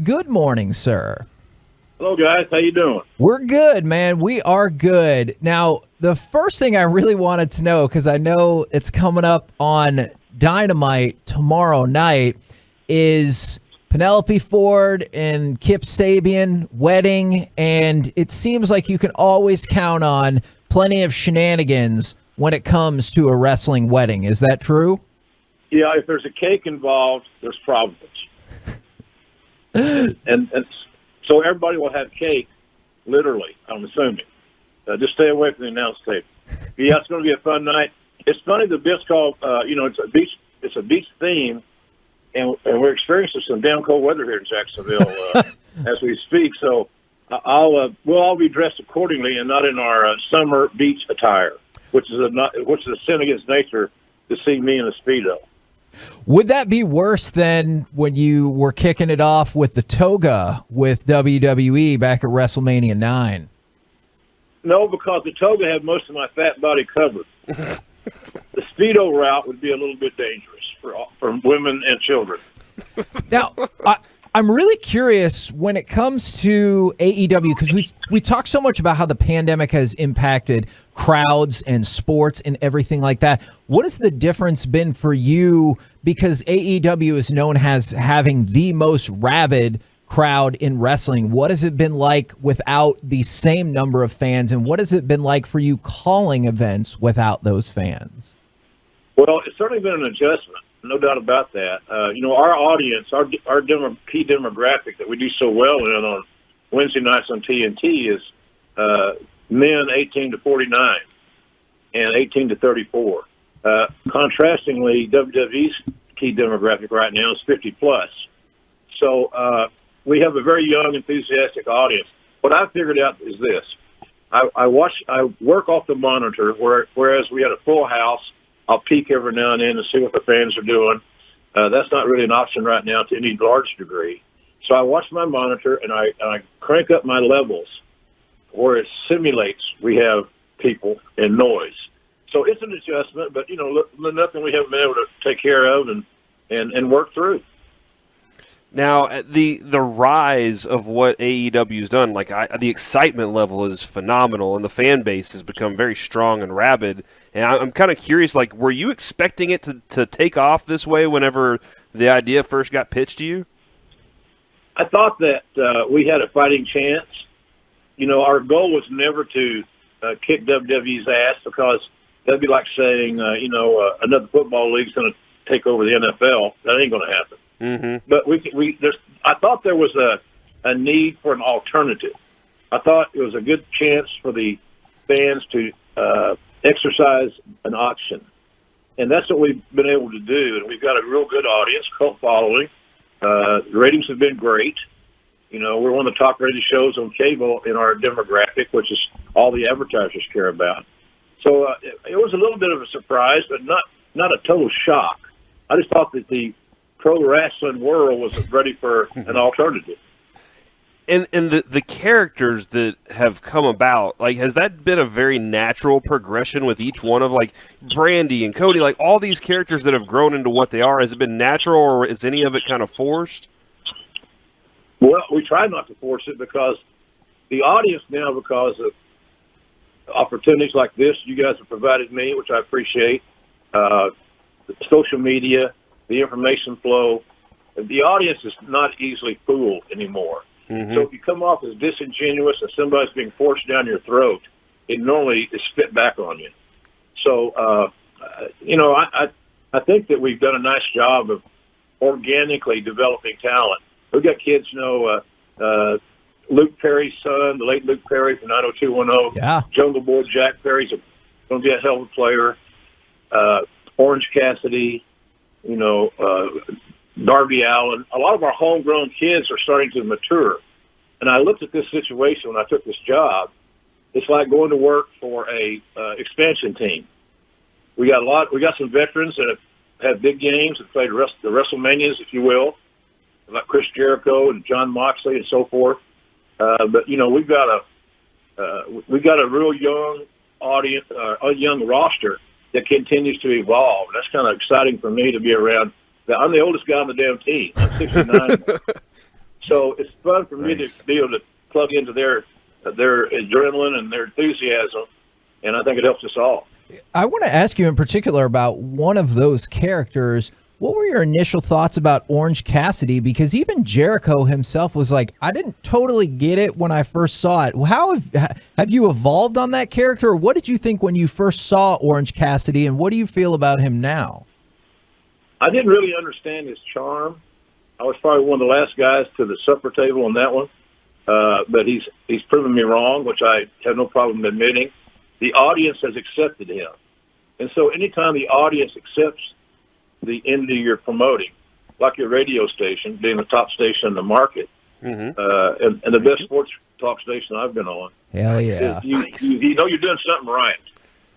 Smith. Good morning, sir. Hello, guys. How you doing? We're good, man. We are good. Now, the first thing I really wanted to know, because I know it's coming up on Dynamite tomorrow night, is Penelope Ford and Kip Sabian wedding, and it seems like you can always count on plenty of shenanigans when it comes to a wrestling wedding. Is that true? Yeah, if there's a cake involved, there's problems. and so everybody will have cake, literally, I'm assuming. Just stay away from the announce table. Yeah, it's going to be a fun night. It's funny, the bit's called, it's a beach theme, and we're experiencing some damn cold weather here in Jacksonville as we speak. So we'll all be dressed accordingly and not in our summer beach attire, which is a sin against nature to see me in a Speedo. Would that be worse than when you were kicking it off with the toga with WWE back at WrestleMania 9? No, because the toga had most of my fat body covered. The Speedo route would be a little bit dangerous for women and children. Now, I'm really curious when it comes to AEW, because we talk so much about how the pandemic has impacted crowds and sports and everything like that. What has the difference been for you? Because AEW is known as having the most rabid crowd in wrestling. What has it been like without the same number of fans, and what has it been like for you calling events without those fans? Well, it's certainly been an adjustment. No doubt about that. Our audience, our key demographic that we do so well in on Wednesday nights on TNT is men 18 to 49 and 18 to 34. Contrastingly, WWE's key demographic right now is 50 plus. So we have a very young, enthusiastic audience. What I figured out is this: I work off the monitor, whereas we had a full house. I'll peek every now and then to see what the fans are doing. That's not really an option right now to any large degree. So I watch my monitor and I crank up my levels where it simulates we have people and noise. So it's an adjustment, but nothing we haven't been able to take care of and work through. Now, the rise of what AEW's done, the excitement level is phenomenal, and the fan base has become very strong and rabid. And I'm kind of curious, were you expecting it to take off this way whenever the idea first got pitched to you? I thought that we had a fighting chance. Our goal was never to kick WWE's ass, because that'd be like saying, another football league's going to take over the NFL. That ain't going to happen. Mm-hmm. But I thought there was a need for an alternative. I thought it was a good chance for the fans to exercise an option. And that's what we've been able to do. And we've got a real good audience, cult following. The ratings have been great. We're one of the top rated shows on cable in our demographic, which is all the advertisers care about. So it was a little bit of a surprise, but not a total shock. I just thought that the pro wrestling world was ready for an alternative. And the characters that have come about, has that been a very natural progression with each one of, Brandy and Cody, all these characters that have grown into what they are? Has it been natural, or is any of it kind of forced? Well, we try not to force it, because the audience now, because of opportunities like this you guys have provided me, which I appreciate, social media, the information flow, the audience is not easily fooled anymore. Mm-hmm. So if you come off as disingenuous and somebody's being forced down your throat, it normally is spit back on you. So, I think that we've done a nice job of organically developing talent. We've got kids, Luke Perry's son, the late Luke Perry from 90210. Yeah. Jungle Boy Jack Perry's going to be a hell of a player. Orange Cassidy, Darby Allen. A lot of our homegrown kids are starting to mature. And I looked at this situation when I took this job. It's like going to work for a expansion team. We got some veterans that have had big games and played the WrestleManias, if you will, like Chris Jericho and John Moxley and so forth. But we've got a real young audience, a young roster that continues to evolve. That's kind of exciting for me to be around. I'm the oldest guy on the damn team. I'm 69. So it's fun for me to be able to plug into their adrenaline and their enthusiasm, and I think it helps us all. I want to ask you in particular about one of those characters. What were your initial thoughts about Orange Cassidy? Because even Jericho himself was like, I didn't totally get it when I first saw it. How have you evolved on that character? Or what did you think when you first saw Orange Cassidy, and what do you feel about him now? I didn't really understand his charm. I was probably one of the last guys to the supper table on that one. But he's proven me wrong, which I have no problem admitting. The audience has accepted him. And so anytime the audience accepts the indie you're promoting, like your radio station, being the top station in the market, and the best sports talk station I've been on. Hell yeah. You know you're doing something right.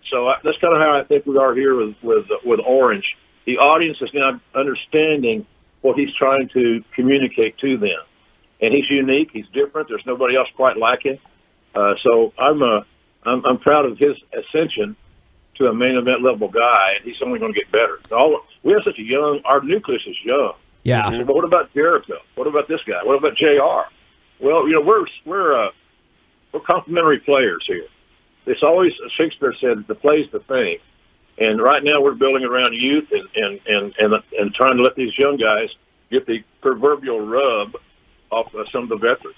So that's kind of how I think we are here with Orange. The audience is now understanding what he's trying to communicate to them. And he's unique. He's different. There's nobody else quite like him. So I'm proud of his ascension to a main event level guy, and he's only going to get better. We have such our nucleus is young. Yeah. But what about Jericho? What about this guy? What about JR? Well, we're complementary players here. It's always, Shakespeare said, the play's the thing. And right now we're building around youth and trying to let these young guys get the proverbial rub off some of the veterans.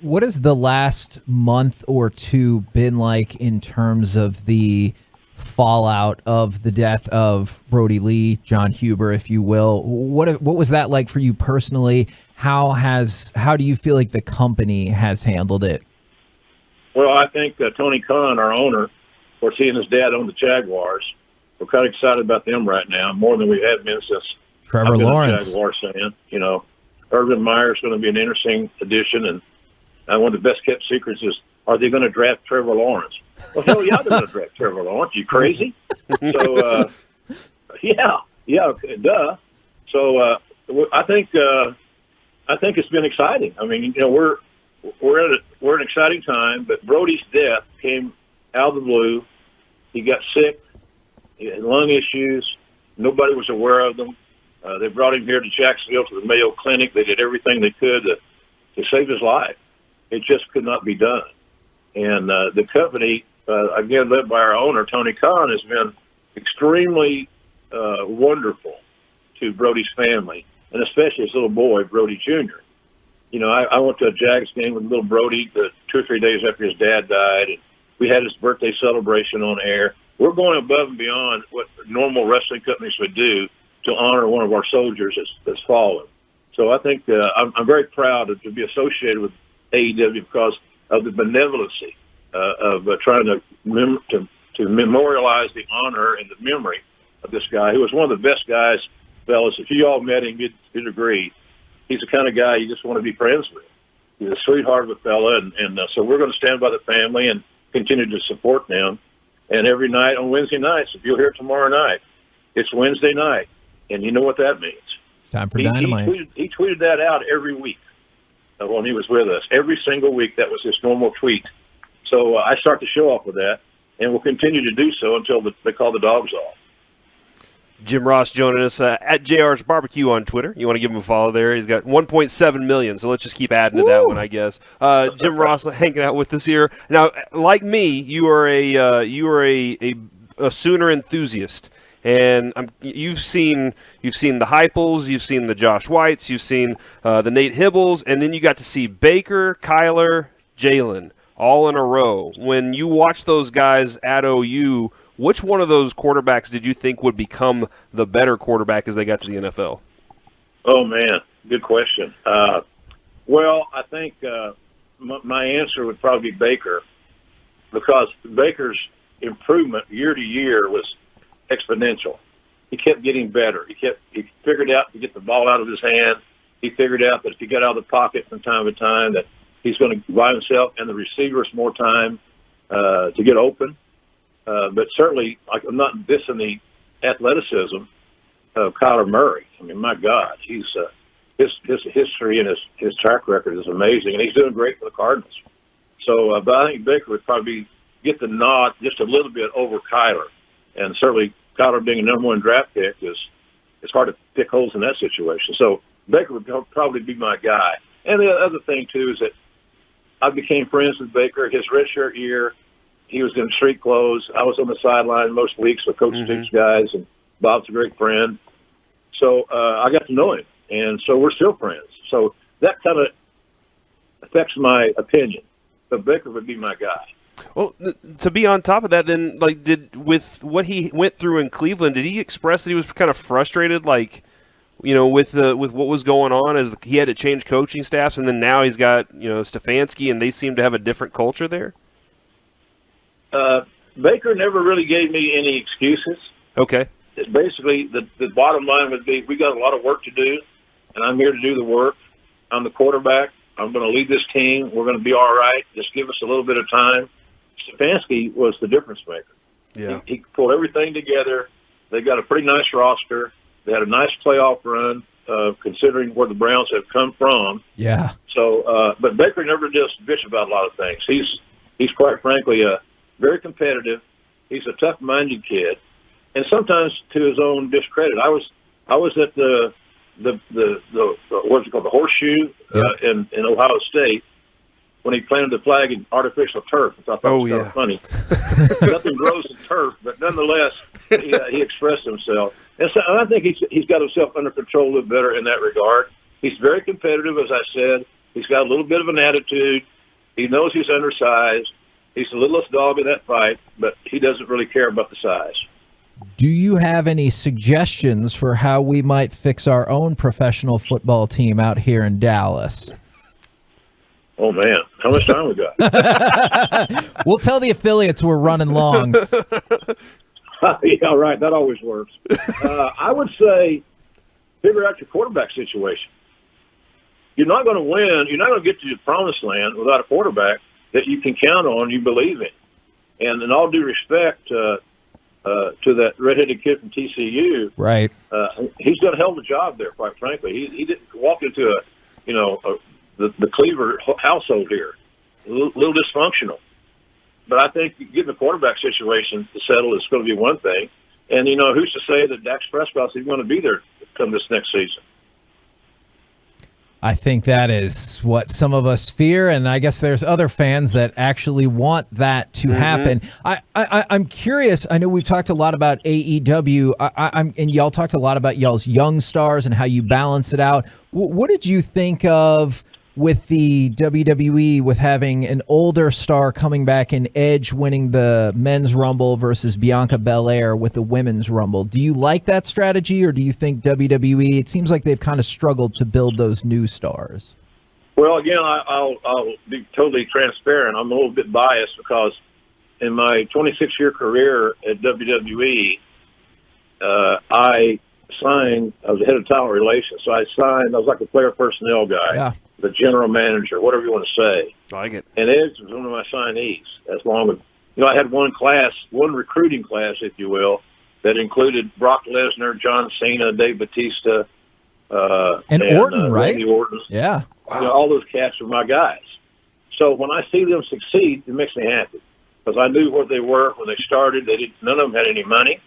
What has the last month or two been like in terms of the fallout of the death of Brodie Lee, John Huber, if you will? What was that like for you personally? How do you feel like the company has handled it? Well, I think Tony Khan, our owner, of course, he and his dad own the Jaguars. We're kind of excited about them right now, more than we have been since Trevor I've been Lawrence. a Jaguars fan. Urban Meyer's going to be an interesting addition, and one of the best kept secrets is, are they going to draft Trevor Lawrence? Well, hell yeah, they're going to draft Trevor Lawrence. You crazy? So, yeah, duh. So I think it's been exciting. I mean, we're an exciting time, but Brodie's death came out of the blue. He got sick. He had lung issues. Nobody was aware of them. They brought him here to Jacksonville to the Mayo Clinic. They did everything they could to save his life. It just could not be done. And the company, again, led by our owner, Tony Khan, has been extremely wonderful to Brodie's family, and especially his little boy, Brodie Jr. I went to a Jags game with little Brodie 2 or 3 days after his dad died, and we had his birthday celebration on air. We're going above and beyond what normal wrestling companies would do to honor one of our soldiers that's fallen. So I think I'm very proud to be associated with AEW because of the benevolency of trying to memorialize the honor and the memory of this guy, who was one of the best guys, fellas. If you all met him, you'd agree. He's the kind of guy you just want to be friends with. He's a sweetheart of a fella, and so we're going to stand by the family and continue to support them. And every night on Wednesday nights, if you'll hear it tomorrow night, it's Wednesday night, and you know what that means. It's time for Dynamite. He tweeted that out every week when he was with us. Every single week, that was his normal tweet. So I start the show off with that, and we'll continue to do so until they call the dogs off. Jim Ross joining us at JR's Barbecue on Twitter. You want to give him a follow there? He's got 1.7 million, so let's just keep adding to that one, I guess. Jim Ross hanging out with us here. Now, like me, you are a Sooner enthusiast, and you've seen the Heupels, you've seen the Josh Whites, you've seen the Nate Hibbles, and then you got to see Baker, Kyler, Jalen all in a row. When you watch those guys at OU, which one of those quarterbacks did you think would become the better quarterback as they got to the NFL? Oh, man, good question. Well, I think my answer would probably be Baker, because Baker's improvement year to year was exponential. He kept getting better. He figured out to get the ball out of his hand. He figured out that if he got out of the pocket from time to time, that he's going to buy himself and the receivers more time to get open. But certainly, I'm not dissing the athleticism of Kyler Murray. I mean, my God, his history and his track record is amazing, and he's doing great for the Cardinals. So, but I think Baker would probably get the nod just a little bit over Kyler, and certainly Kyler being a number one draft pick it's hard to pick holes in that situation. So Baker would probably be my guy. And the other thing, too, is that I became friends with Baker. His redshirt year, he was in street clothes. I was on the sideline most weeks with Coach Stick's guys, and Bob's a great friend. So I got to know him, and so we're still friends. So that kind of affects my opinion. But Baker would be my guy. Well, to be on top of that, then, like, with what he went through in Cleveland, did he express that he was kind of frustrated, like, with what was going on, as he had to change coaching staffs, and then now he's got Stefanski, and they seem to have a different culture there? Baker never really gave me any excuses. Okay. Basically, the bottom line would be, we got a lot of work to do, and I'm here to do the work. I'm the quarterback. I'm going to lead this team. We're going to be all right. Just give us a little bit of time. Stefanski was the difference maker. Yeah. He pulled everything together. They got a pretty nice roster. They had a nice playoff run, considering where the Browns have come from. Yeah. So, but Baker never just bitch about a lot of things. He's quite frankly very competitive. He's a tough-minded kid, and sometimes to his own discredit. I was at the what's it called, the Horseshoe in Ohio State, when he planted the flag in artificial turf. I thought that was kind of funny. Nothing grows in turf, but nonetheless, he expressed himself. And so I think he's got himself under control a little better in that regard. He's very competitive, as I said. He's got a little bit of an attitude. He knows he's undersized. He's the littlest dog in that fight, but he doesn't really care about the size. Do you have any suggestions for how we might fix our own professional football team out here in Dallas? Oh, man. How much time we got? We'll tell the affiliates we're running long. Yeah, right. That always works. I would say figure out your quarterback situation. You're not going to win. You're not going to get to the promised land without a quarterback that you can count on, you believe in. And in all due respect to that redheaded kid from TCU, right? He's done a hell of a job there, quite frankly. He didn't walk into the Cleaver household here, a little dysfunctional. But I think getting the quarterback situation to settle is going to be one thing. And, who's to say that Dak Prescott's even going to be there come this next season? I think that is what some of us fear, and I guess there's other fans that actually want that to happen. I'm curious. I know we've talked a lot about AEW, and y'all talked a lot about y'all's young stars and how you balance it out. What did you think of with the WWE, with having an older star coming back and Edge winning the men's Rumble versus Bianca Belair with the women's Rumble? Do you like that strategy, or do you think WWE, it seems like they've kind of struggled to build those new stars? Well, again, I'll be totally transparent. I'm a little bit biased because in my 26-year career at WWE, I was the head of talent relations, so I was like a player personnel guy, the general manager, whatever you want to say. I like it. And Edge was one of my signees, as long as, I had one recruiting class, if you will, that included Brock Lesnar, John Cena, Dave Bautista, and Orton, right? Randy Orton. Yeah. All those cats are my guys. So when I see them succeed, it makes me happy because I knew what they were when they started. None of them had any money.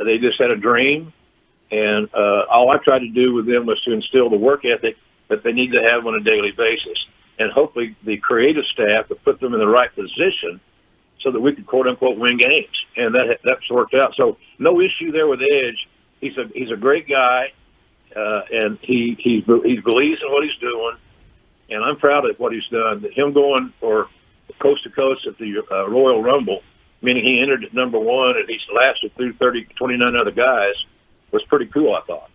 They just had a dream. And all I tried to do with them was to instill the work ethic that they need to have on a daily basis. And hopefully the creative staff would put them in the right position so that we could, quote unquote, win games. And that's worked out. So no issue there with Edge. He's a great guy, and he believes in what he's doing. And I'm proud of what he's done. Him going for coast to coast at the Royal Rumble, meaning he entered at number one and he's lasted through 29 other guys, was pretty cool, I thought.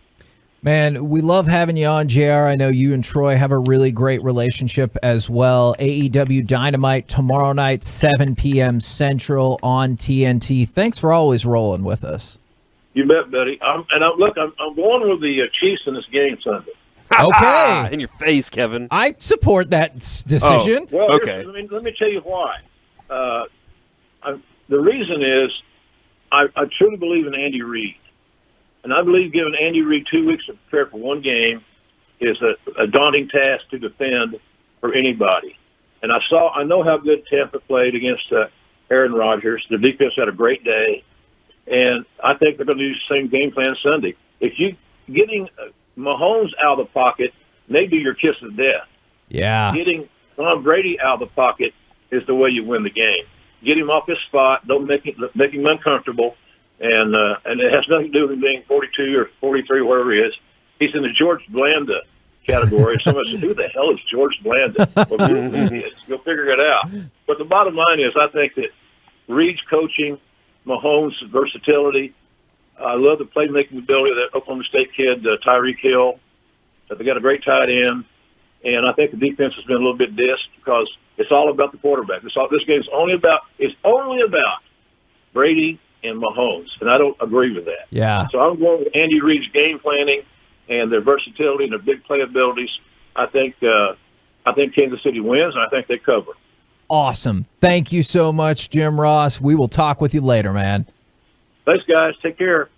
Man, we love having you on, JR. I know you and Troy have a really great relationship as well. AEW Dynamite tomorrow night, 7 p.m. Central on TNT. Thanks for always rolling with us. You bet, buddy. I'm going with the Chiefs in this game Sunday. Okay. In your face, Kevin. I support that decision. Well, okay. Let me tell you why. The reason is I truly believe in Andy Reid. And I believe giving Andy Reid 2 weeks to prepare for one game is a daunting task to defend for anybody. And I know how good Tampa played against Aaron Rodgers. The defense had a great day. And I think they're going to use the same game plan Sunday. If you getting Mahomes out of the pocket may be your kiss of death. Yeah. Getting Tom Brady out of the pocket is the way you win the game. Get him off his spot. Don't make him uncomfortable. And it has nothing to do with him being 42 or 43, whatever he is. He's in the George Blanda category. Somebody said, "Who the hell is George Blanda?" Well, you'll figure it out. But the bottom line is, I think that Reed's coaching, Mahomes' versatility. I love the playmaking ability of that Oklahoma State kid, Tyreek Hill. They got a great tight end. And I think the defense has been a little bit dissed because it's all about the quarterback. This game's only about Brady and Mahomes, and I don't agree with that. Yeah. So I'm going with Andy Reid's game planning and their versatility and their big play abilities. I think Kansas City wins, and I think they cover. Awesome. Thank you so much, Jim Ross. We will talk with you later, man. Thanks, guys. Take care.